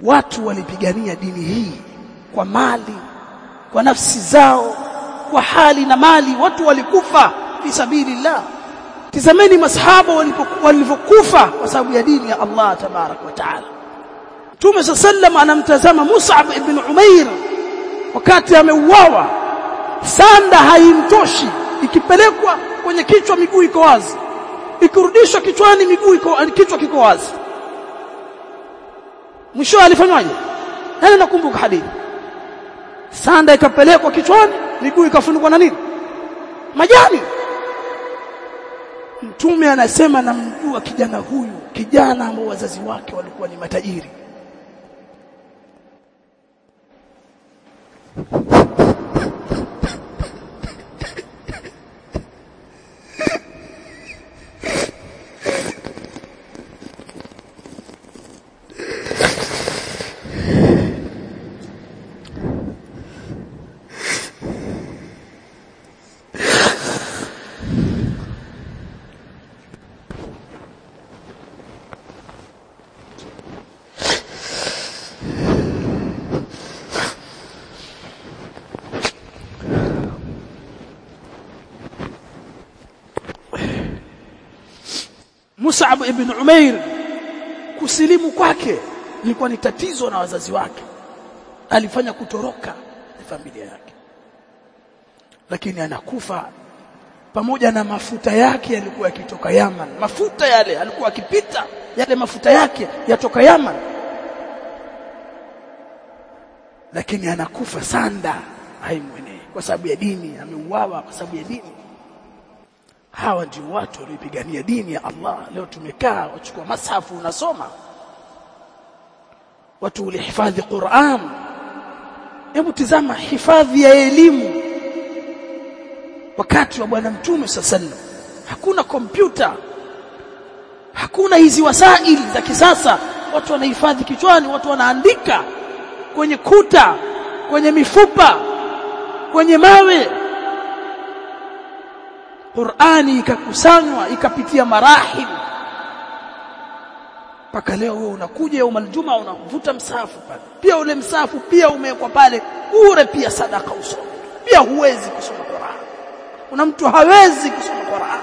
Watu walipigania dini hii kwa mali, kwa nafsi zao, kwa hali na mali. Watu walikufa fi sabilillah. Tazameni masahaba walivyokufa kwa sababu ya dini ya Allah tabarak wa taala. Mtume sallam anamtazama Mus'ab ibn Umair wakati ameuawa, sanda haimtoshi, ikipelekwa kwenye kichwa miguu iko wazi, ikirudishwa kichwani kichwa kiko wazi. Mwisho alifanywaje? Nani nakumbuka hadithi? Sanda ikapelekwa kichwani, miguu ikafunikwa na nini? Majani. Mtume anasema namjua kijana huyu, kijana ambao wazazi wake walikuwa ni matajiri. Mus'ab ibn Umair kusilimu kwake ilikuwa ni tatizo na wazazi wake, alifanya kutoroka na familia yake, lakini anakufa pamoja na mafuta yake yalikuwa yakitoka Yaman. Mafuta yale alikuwa akipita, yale mafuta yake yatoka Yaman, lakini anakufa sanda haimwenei kwa sababu ya dini, ameuawa kwa sababu ya dini. Hawa ndio watu waliopigania dini ya Allah. Leo tumekaa wachukua mashafu unasoma, watu ulihifadhi Qur'an. Hebu tazama hifadhi ya elimu wakati wa bwana Mtume sallallahu, hakuna kompyuta, hakuna hizi wasaili za kisasa. Watu wanahifadhi kichwani, watu wanaandika kwenye kuta, kwenye mifupa, kwenye mawe. Qur'ani ikakusanywa ikapitia marahil mpaka leo wewe unakuja yaumul Jumaa unavuta msahafu pale, pia ule msahafu pia umewekwa pale bure, pia sadaka usome, pia huwezi kusoma Qur'an. Kuna mtu hawezi kusoma Qur'an.